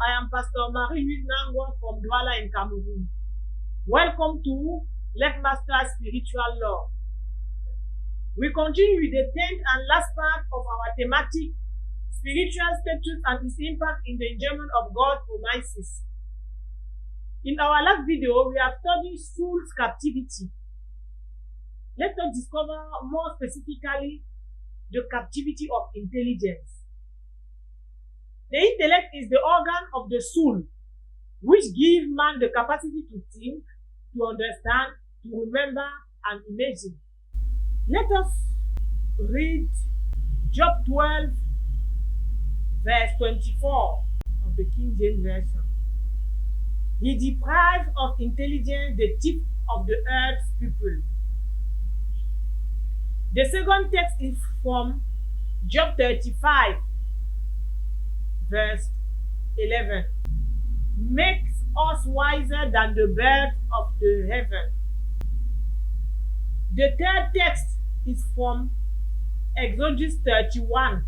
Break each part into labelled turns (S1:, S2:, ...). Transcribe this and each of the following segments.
S1: I am Pastor Marie-Louise Nangwa from Douala in Cameroon. Welcome to Left Master Spiritual Law. We continue with the 10th and last part of our thematic spiritual status and its impact in the enjoyment of God's promises. In our last video, we have studied soul's captivity. Let us discover more specifically the captivity of intelligence. The intellect is the organ of the soul, which gives man the capacity to think, to understand, to remember, and imagine. Let us read Job 12, verse 24 of the King James Version. He deprived of intelligence the tip of the earth's people. The second text is from Job 35, verse 11. Makes us wiser than the birds of the heaven. The third text is from Exodus 31,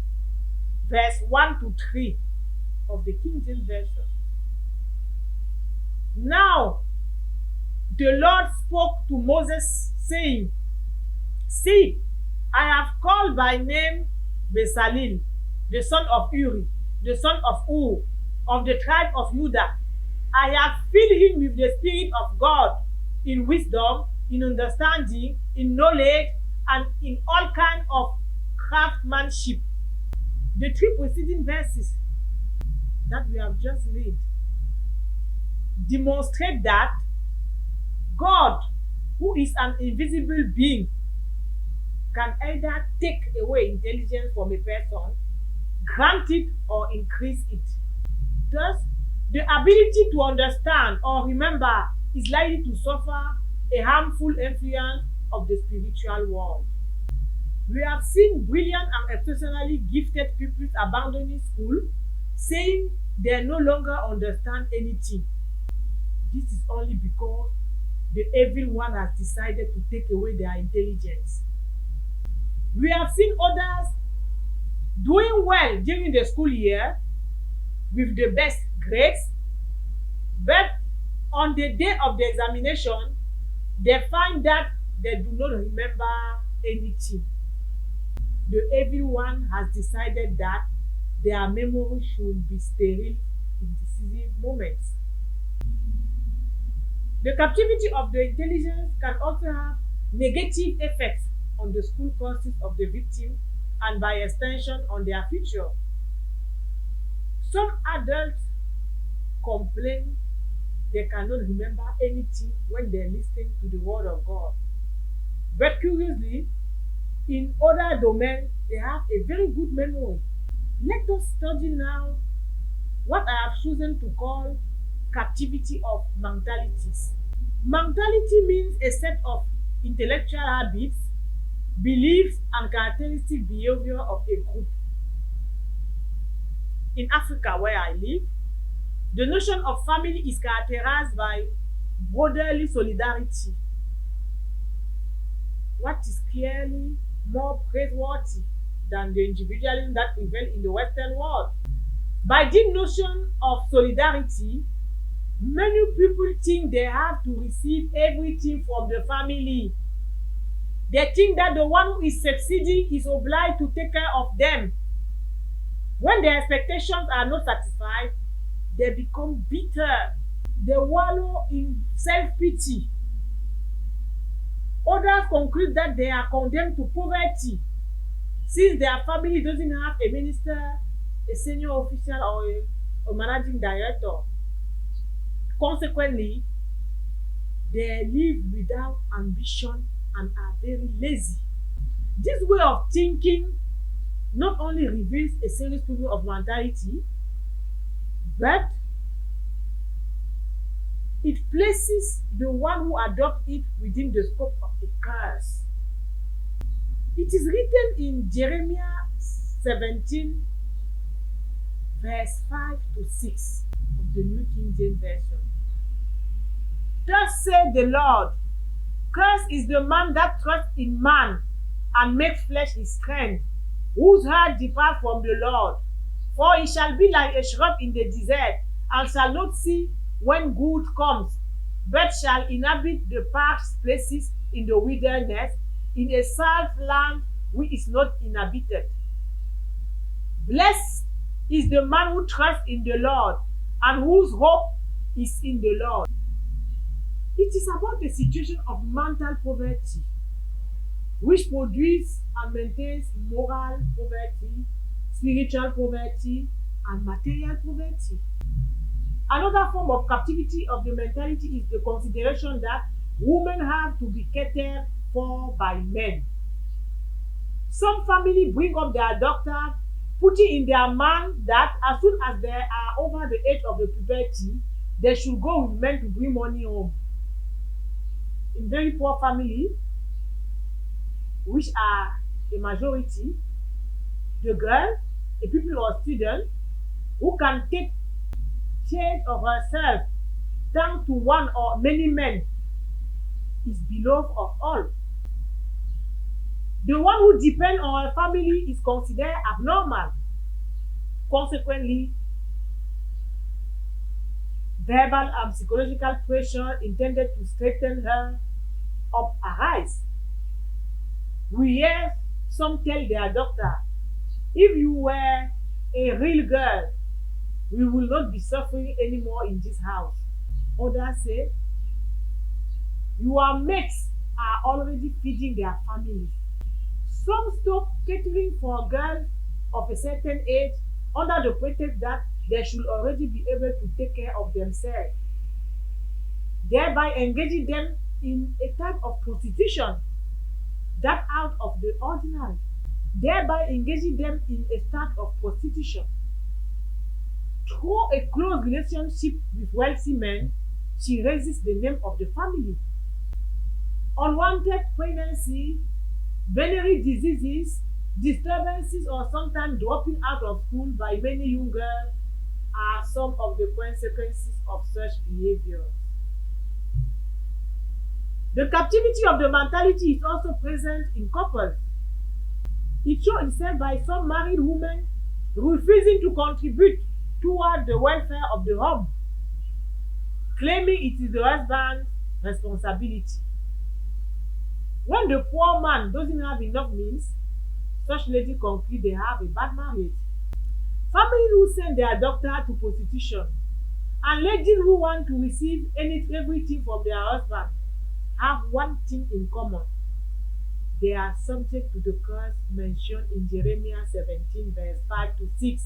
S1: verse 1 to 3 of the King James Version. Now the Lord spoke to Moses, saying, See, I have called by name Bezalel, the son of Uri, the son of Ur, of the tribe of Judah. I have filled him with the Spirit of God, in wisdom, in understanding, in knowledge, and in all kinds of craftsmanship. The three preceding verses that we have just read demonstrate that God, who is an invisible being, can either take away intelligence from a person, grant it, or increase it. Thus, the ability to understand or remember is likely to suffer a harmful influence of the spiritual world. We have seen brilliant and exceptionally gifted pupils abandoning school, saying they no longer understand anything. This is only because the evil one has decided to take away their intelligence. We have seen others doing well during the school year with the best grades, but on the day of the examination, they find that they do not remember anything. The evil one has decided that their memory should be sterile in decisive moments. The captivity of the intelligence can also have negative effects on the school courses of the victim and by extension on their future. Some adults complain they cannot remember anything when they listen to the word of God. But curiously, in other domains, they have a very good memory. Let us study now what I have chosen to call captivity of mentalities. Mentality means a set of intellectual habits, beliefs, and characteristic behavior of a group. In Africa, where I live, the notion of family is characterized by brotherly solidarity, what is clearly more praiseworthy than the individualism that prevails in the Western world. By this notion of solidarity, many people think they have to receive everything from the family. They think that the one who is succeeding is obliged to take care of them. When their expectations are not satisfied, they become bitter. They wallow in self-pity. Others conclude that they are condemned to poverty since their family doesn't have a minister, a senior official, or a managing director. Consequently, they live without ambition and are very lazy. This way of thinking not only reveals a serious problem of mentality, but it places the one who adopts it within the scope of a curse. It is written in Jeremiah 17, verse 5 to 6 of the New King James Version. Thus said the Lord, cursed is the man that trusts in man and makes flesh his strength, whose heart departs from the Lord. For he shall be like a shrub in the desert, and shall not see when good comes, but shall inhabit the parched places in the wilderness, in a sad land which is not inhabited. Blessed is the man who trusts in the Lord and whose hope is in the Lord. It is about the situation of mental poverty, which produces and maintains moral poverty, spiritual poverty, and material poverty. Another form of captivity of the mentality is the consideration that women have to be catered for by men. Some family bring up their daughter, putting in their mind that as soon as they are over the age of the puberty, they should go with men to bring money home. In very poor family, which are a majority, the girl, a pupil or student, who can take care of herself down to one or many men, is beloved of all. The one who depends on her family is considered abnormal. Consequently, verbal and psychological pressure intended to straighten her up arise. We hear some tell their doctor, if you were a real girl, we will not be suffering anymore in this house. Others say, your mates are already feeding their families. Some stop catering for girls of a certain age under the pretext that they should already be able to take care of themselves, thereby engaging them in a type of prostitution that out of the ordinary, thereby engaging them in a state of prostitution. Through a close relationship with wealthy men, she raises the name of the family. Unwanted pregnancy, venereal diseases, disturbances, or sometimes dropping out of school by many young girls are some of the consequences of such behavior. The captivity of the mentality is also present in couples. It shows itself by some married women refusing to contribute toward the welfare of the home, claiming it is the husband's responsibility. When the poor man doesn't have enough means, such ladies conclude they have a bad marriage. Families who send their daughter to prostitution and ladies who want to receive everything from their husband have one thing in common. They are subject to the curse mentioned in Jeremiah 17 verse 5 to 6.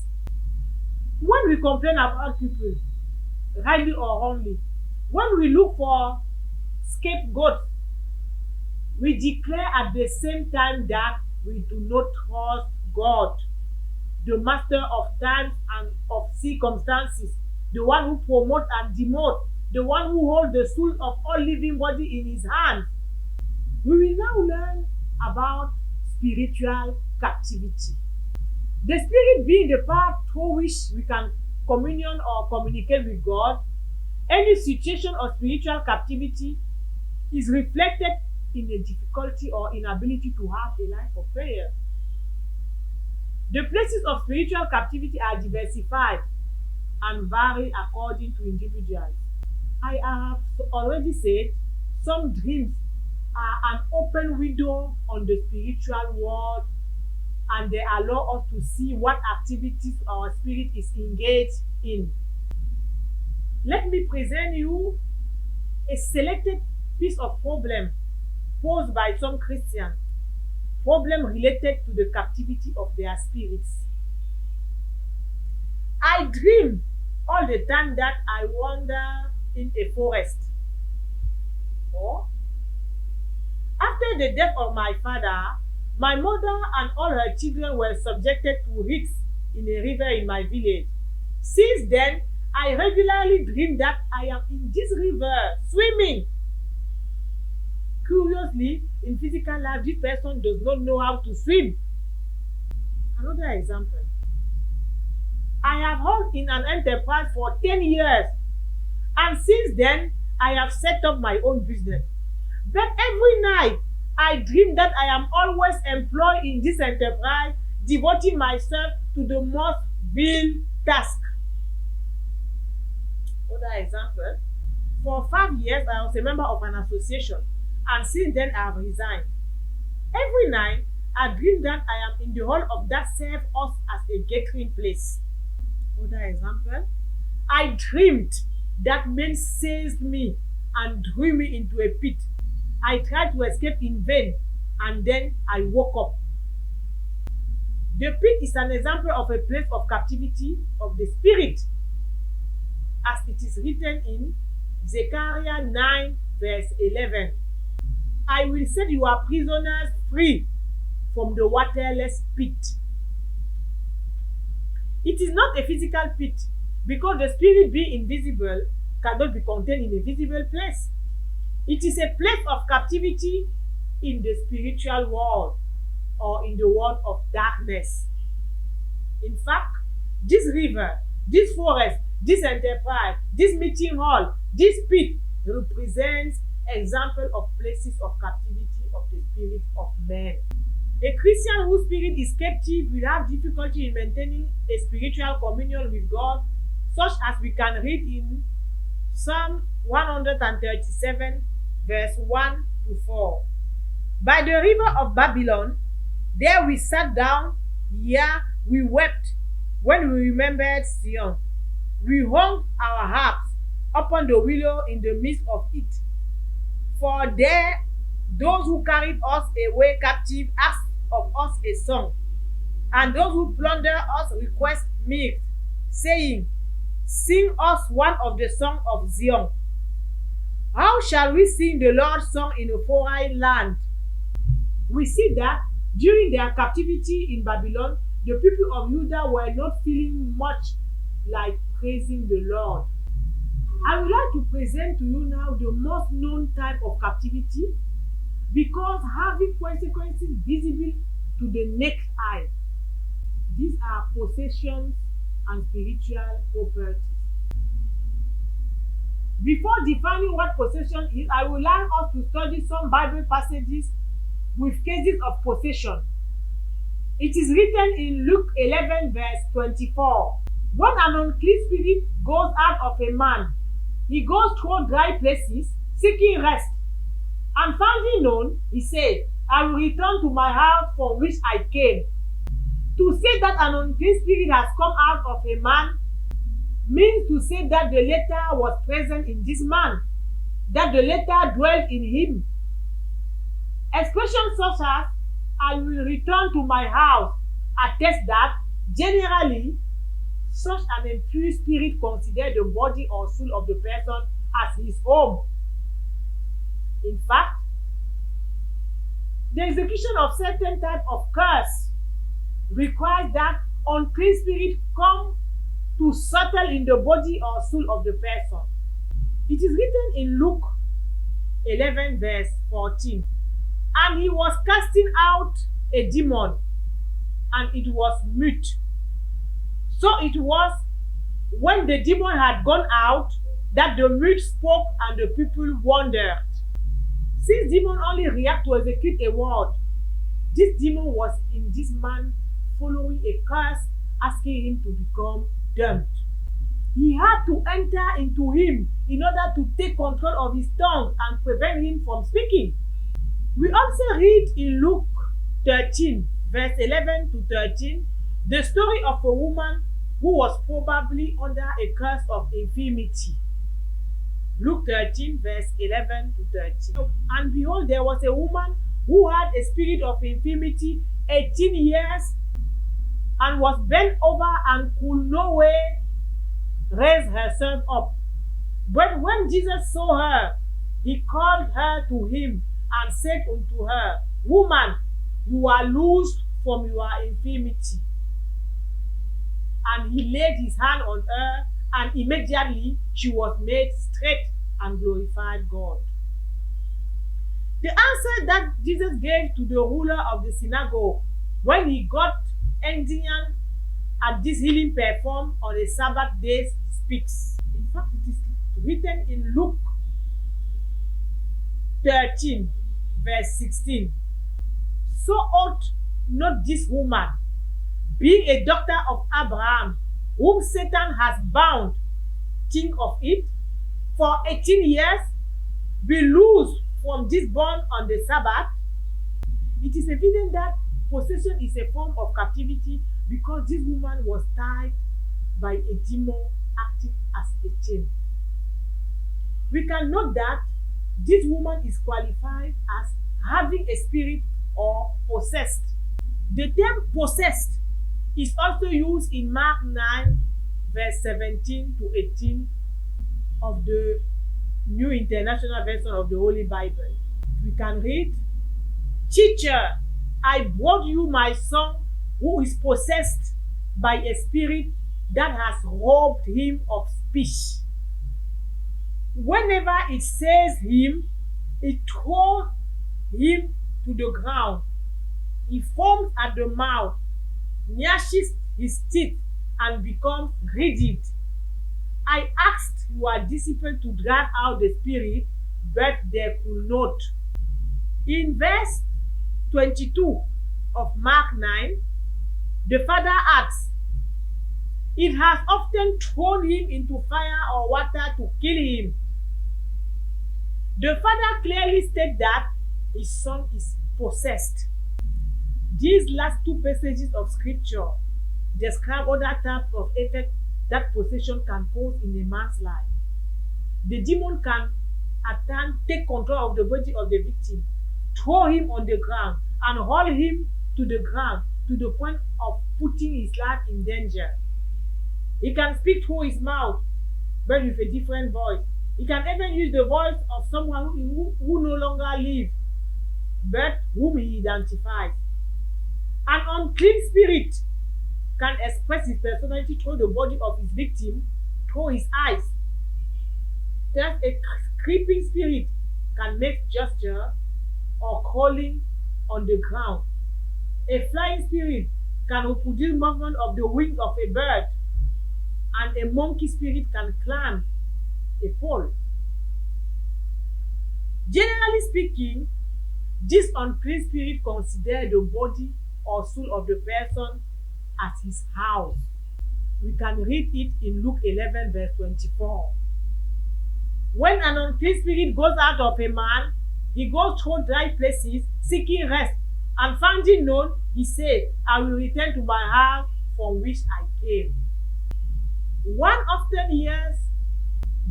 S1: When we complain about people, rightly or wrongly, when we look for scapegoats, we declare at the same time that we do not trust God, the master of times and of circumstances, the one who promotes and demotes, the one who holds the soul of all living body in his hand. We will now learn about spiritual captivity. The spirit being the path through which we can communion or communicate with God, any situation of spiritual captivity is reflected in a difficulty or inability to have a life of prayer. The places of spiritual captivity are diversified and vary according to individuals. I have already said some dreams are an open window on the spiritual world, and they allow us to see what activities our spirit is engaged in. Let me present you a selected piece of problem posed by some Christians, problem related to the captivity of their spirits. I dream all the time that I wander in a forest. Or, after the death of my father, my mother and all her children were subjected to risks in a river in my village. Since then, I regularly dream that I am in this river swimming. Curiously, in physical life, this person does not know how to swim. Another example. I have worked in an enterprise for 10 years, and since then, I have set up my own business. But every night, I dream that I am always employed in this enterprise, devoting myself to the most vile task. Other example, for 5 years I was a member of an association, and since then I have resigned. Every night I dream that I am in the hall of that serve us as a gathering place. Other example, I dreamed that men seized me and drew me into a pit. I tried to escape in vain, and then I woke up. The pit is an example of a place of captivity of the spirit, as it is written in Zechariah 9, verse 11. I will set your prisoners free from the waterless pit. It is not a physical pit, because the spirit being invisible cannot be contained in a visible place. It is a place of captivity in the spiritual world, or in the world of darkness. In fact, this river, this forest, this enterprise, this meeting hall, this pit represents example of places of captivity of the spirit of men. A Christian whose spirit is captive will have difficulty in maintaining a spiritual communion with God, such as we can read in Psalm 137, verse 1 to 4. By the river of Babylon, there we sat down, yeah, we wept when we remembered Zion. We hung our harps upon the willow in the midst of it. For there those who carried us away captive asked of us a song, and those who plunder us request mirth, saying, Sing us one of the songs of Zion. How shall we sing the Lord's song in a foreign land? We see that during their captivity in Babylon, the people of Judah were not feeling much like praising the Lord. I would like to present to you now the most known type of captivity, because having consequences visible to the naked eye. These are possessions and spiritual properties. Before defining what possession is, I would like us to study some Bible passages with cases of possession. It is written in Luke 11, verse 24. When an unclean spirit goes out of a man, he goes through dry places, seeking rest. And finding none, he said, I will return to my house from which I came. To say that an unclean spirit has come out of a man means to say that the latter was present in this man, that the latter dwelt in him. Expressions such as, I will return to my house, attest that, generally, such an impure spirit considers the body or soul of the person as his home. In fact, the execution of certain type of curse requires that unclean spirit come to settle in the body or soul of the person. It is written in Luke 11, verse 14. And he was casting out a demon, and it was mute. So it was when the demon had gone out that the mute spoke and the people wondered. Since demons only react to execute a word, this demon was in this man following a curse, asking him to become dumb. He had to enter into him in order to take control of his tongue and prevent him from speaking. We also read in Luke 13, verse 11 to 13, the story of a woman who was probably under a curse of infirmity. Luke 13, verse 11 to 13. And behold, there was a woman who had a spirit of infirmity 18 years and was bent over and could no way raise herself up. But when Jesus saw her, he called her to him and said unto her, Woman, you are loosed from your infirmity. And he laid his hand on her, and immediately she was made straight and glorified God. The answer that Jesus gave to the ruler of the synagogue when he got indignant at this healing performed on a Sabbath day speaks. In fact, it is written in Luke 13, verse 16. So ought not this woman, being a daughter of Abraham, whom Satan has bound, think of it, for 18 years, be loose from this bond on the Sabbath, it is evident that possession is a form of captivity because this woman was tied by a demon acting as a chain. We can note that this woman is qualified as having a spirit or possessed. The term possessed is also used in Mark 9, verse 17 to 18 of the New International Version of the Holy Bible. We can read, "Teacher, I brought you my son who is possessed by a spirit that has robbed him of speech. Whenever it says him, it throws him to the ground. He foams at the mouth, gnashes his teeth, and becomes rigid. I asked your disciples to drive out the spirit, but they could not." In verse 22 of Mark 9, the father asks, "It has often thrown him into fire or water to kill him." The father clearly states that his son is possessed. These last two passages of scripture describe other types of effect that possession can cause in a man's life. The demon can at times take control of the body of the victim, throw him on the ground, and hold him to the ground to the point of putting his life in danger. He can speak through his mouth, but with a different voice. He can even use the voice of someone who no longer lives, but whom he identifies. An unclean spirit can express his personality through the body of his victim, through his eyes. Thus, a creeping spirit can make gesture or crawling on the ground. A flying spirit can reproduce movement of the wing of a bird, and a monkey spirit can climb a pole. Generally speaking, this unclean spirit considers the body or soul of the person as his house. We can read it in Luke 11, verse 24. When an unclean spirit goes out of a man, he goes through dry places seeking rest, and finding none, he said, "I will return to my house from which I came." One often hears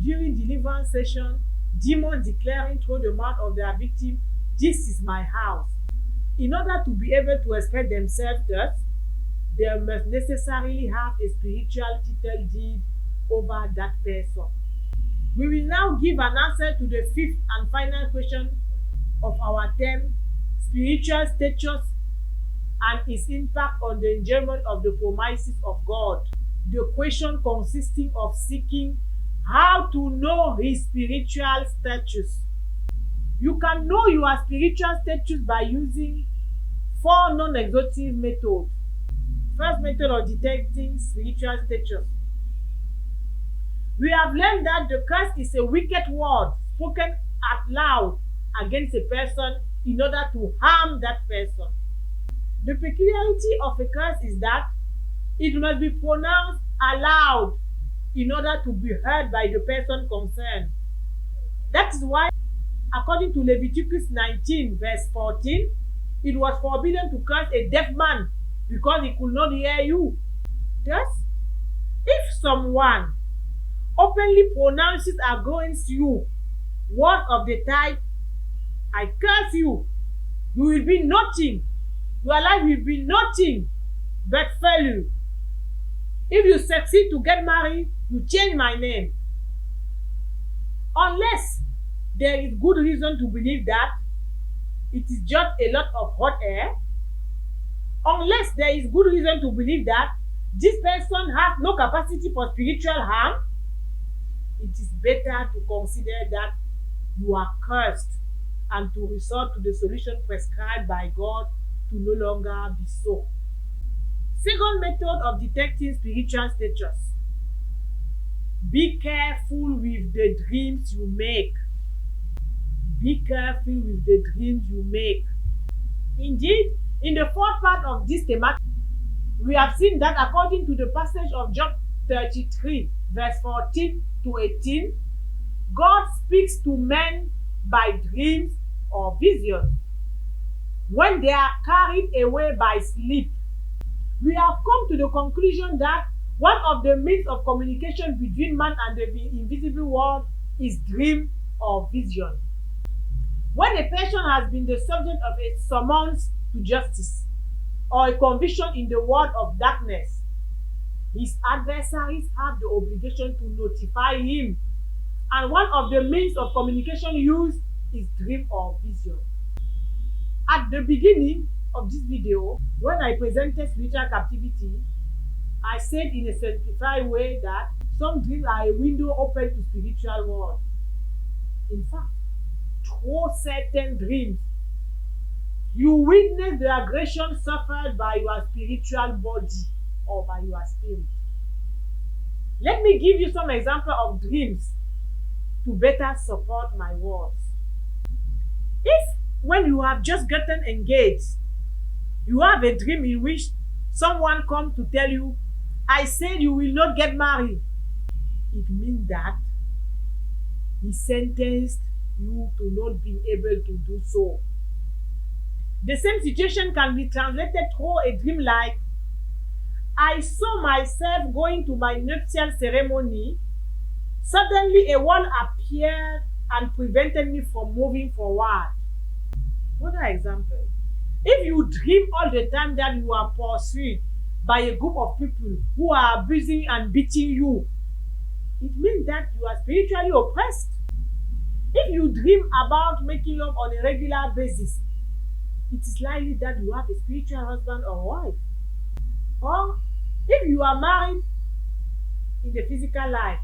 S1: during deliverance session demons declaring through the mouth of their victim, "This is my house." In order to be able to express themselves thus, they must necessarily have a spiritual title deed over that person. We will now give an answer to the fifth and final question of our term, spiritual status and its impact on the enjoyment of the promises of God. The question consisting of seeking how to know his spiritual status. You can know your spiritual status by using four non-exhaustive methods. First method of detecting spiritual status. We have learned that the curse is a wicked word spoken out loud against a person in order to harm that person. The peculiarity of a curse is that it must be pronounced aloud in order to be heard by the person concerned. That is why, according to Leviticus 19, verse 14, it was forbidden to curse a deaf man because he could not hear you. Thus, if someone openly pronounces against you words of the type, "I curse you," you will be nothing. Your life will be nothing but failure. If you succeed to get married, you change my name. Unless there is good reason to believe that it is just a lot of hot air, unless there is good reason to believe that this person has no capacity for spiritual harm, it is better to consider that you are cursed and to resort to the solution prescribed by God to no longer be so. Second method of detecting spiritual status. Be careful with the dreams you make. Be careful with the dreams you make. Indeed, in the fourth part of this thematic, we have seen that according to the passage of Job 33, verse 14 to 18, God speaks to men by dreams or visions when they are carried away by sleep. We have come to the conclusion that one of the means of communication between man and the invisible world is dream or vision. When a person has been the subject of a summons to justice or a conviction in the world of darkness, his adversaries have the obligation to notify him, and one of the means of communication used is dream or vision. At the beginning of this video, when I presented spiritual captivity, I said in a simplified way that some dreams are a window open to spiritual world. In fact, through certain dreams, you witness the aggression suffered by your spiritual body or by your spirit. Let me give you some examples of dreams to better support my words. If when you have just gotten engaged, you have a dream in which someone comes to tell you, I said you will not get married, it means that he sentenced you to not be able to do so. The same situation can be translated through a dream like, I saw myself going to my nuptial ceremony. Suddenly a wall appeared and prevented me from moving forward. Another example. If you dream all the time that you are pursued by a group of people who are abusing and beating you, it means that you are spiritually oppressed. If you dream about making love on a regular basis, it is likely that you have a spiritual husband or wife. Or if you are married in the physical life,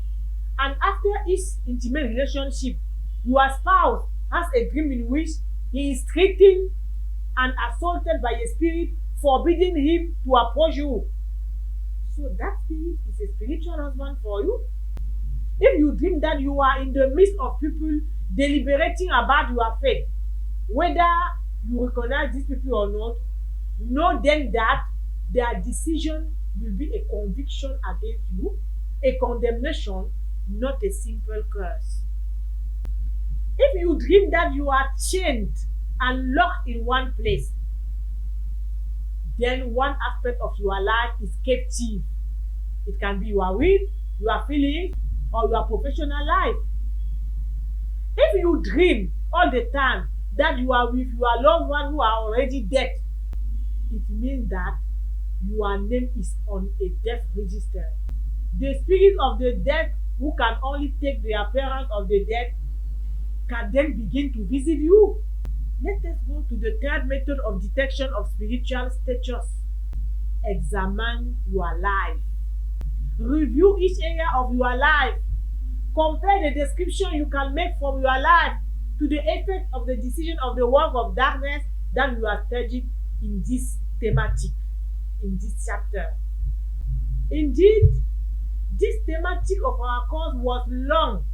S1: and after each intimate relationship, your spouse has a dream in which he is threatened and assaulted by a spirit forbidding him to approach you, so that spirit is a spiritual husband for you. If you dream that you are in the midst of people deliberating about your faith, whether you recognize these people or not, know then that their decision will be a conviction against you, a condemnation, not a simple curse. If you dream that you are chained and locked in one place, then one aspect of your life is captive. It can be your will, your feelings, or your professional life. If you dream all the time that you are with your loved one who are already dead, it means that your name is on a death register. The spirit of the dead, who can only take the appearance of the dead, can then begin to visit you. Let us go to the third method of detection of spiritual status. Examine your life. Review each area of your life. Compare the description you can make from your life to the effect of the decision of the work of darkness that you are studying in this thematic, in this chapter. Indeed, this thematic of our course was long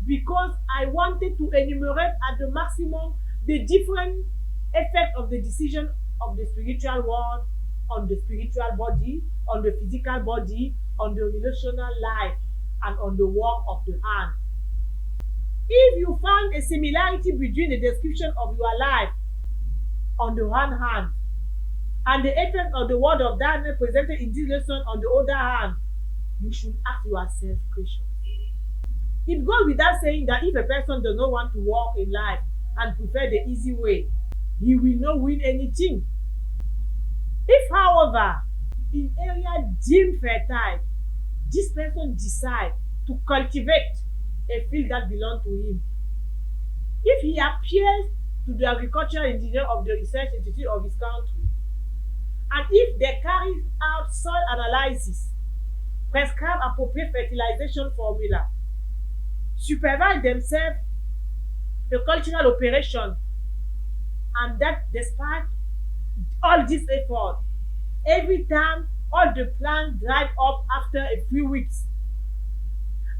S1: because I wanted to enumerate at the maximum the different effects of the decision of the spiritual world on the spiritual body, on the physical body, on the relational life, and on the work of the hand. If you find a similarity between the description of your life on the one hand and the effect of the word of darkness presented in this lesson on the other hand, you should ask yourself questions. It goes without saying that if a person does not want to walk in life and prefer the easy way, he will not win anything. If, however, in area deemed fertile, this person decides to cultivate a field that belongs to him, if he appears to the agricultural engineer of the research institute of his country, and if they carry out soil analysis, prescribe appropriate fertilization formula, supervise themselves the cultural operation, and that despite all this effort, every time all the plants dried up after a few weeks,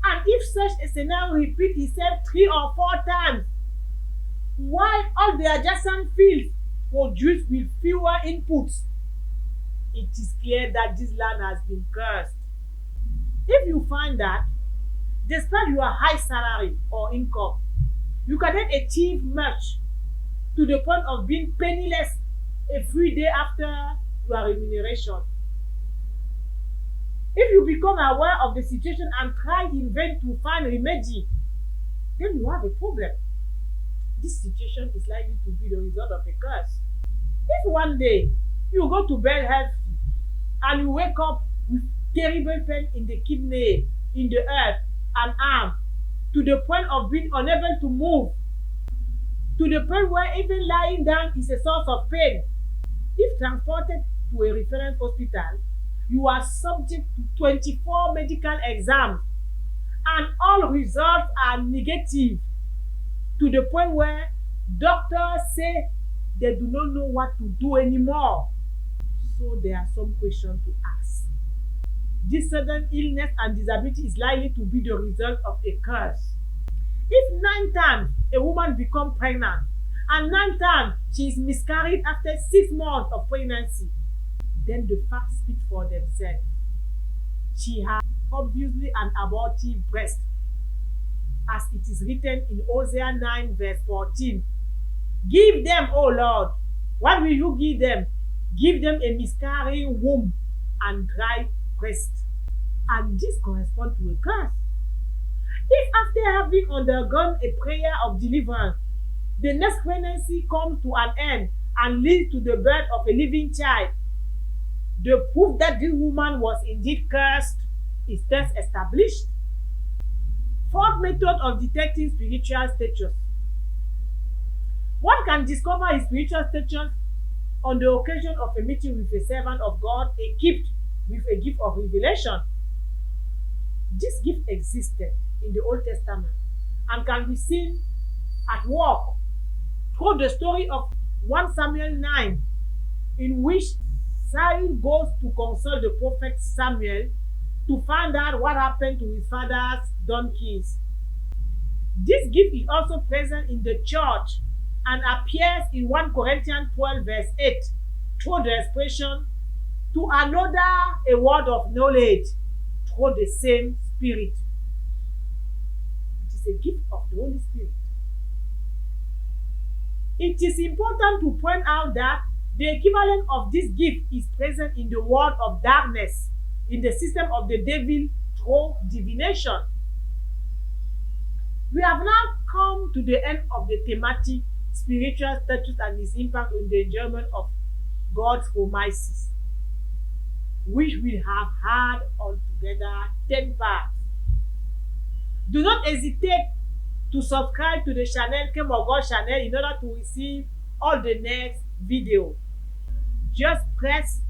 S1: and if such a scenario repeats itself 3 or 4 times, while all the adjacent fields produce with fewer inputs, it is clear that this land has been cursed. If you find that, despite your high salary or income, you cannot achieve much to the point of being penniless a few days after your remuneration. If you become aware of the situation and try in vain to find remedy, then you have a problem. This situation is likely to be the result of a curse. If one day you go to bed healthy and you wake up with terrible pain in the kidney, in the earth, and arm, to the point of being unable to move, to the point where even lying down is a source of pain, if transported to a reference hospital, you are subject to 24 medical exams and all results are negative, to the point where doctors say they do not know what to do anymore. So there are some questions to ask. This sudden illness and disability is likely to be the result of a curse. If 9 times a woman becomes pregnant and 9 times she is miscarried after 6 months of pregnancy, then the facts speak for themselves. She has obviously an abortive breast, as it is written in Hosea 9 verse 14. Give them, O Lord, what will you give them? Give them a miscarrying womb and dry breast. And this corresponds to a curse. If after having undergone a prayer of deliverance, the next pregnancy comes to an end and leads to the birth of a living child, the proof that this woman was indeed cursed is thus established. Fourth method of detecting spiritual status. One can discover his spiritual status on the occasion of a meeting with a servant of God equipped with a gift of revelation. This gift existed in the Old Testament and can be seen at work through the story of 1 Samuel 9, in which Saul goes to consult the prophet Samuel to find out what happened to his father's donkeys. This gift is also present in the church and appears in 1 Corinthians 12 verse 8 through the expression, to another a word of knowledge through the same Spirit. It is a gift of the Holy Spirit. It is important to point out that the equivalent of this gift is present in the world of darkness, in the system of the devil through divination. We have now come to the end of the thematic spiritual status and its impact on the enjoyment of God's promises, which we have had altogether 10 parts. Do not hesitate to subscribe to the channel Came of God channel in order to receive all the next video. Just press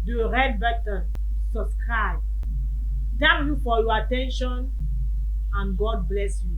S1: the red button, subscribe. Thank you for your attention and God bless you.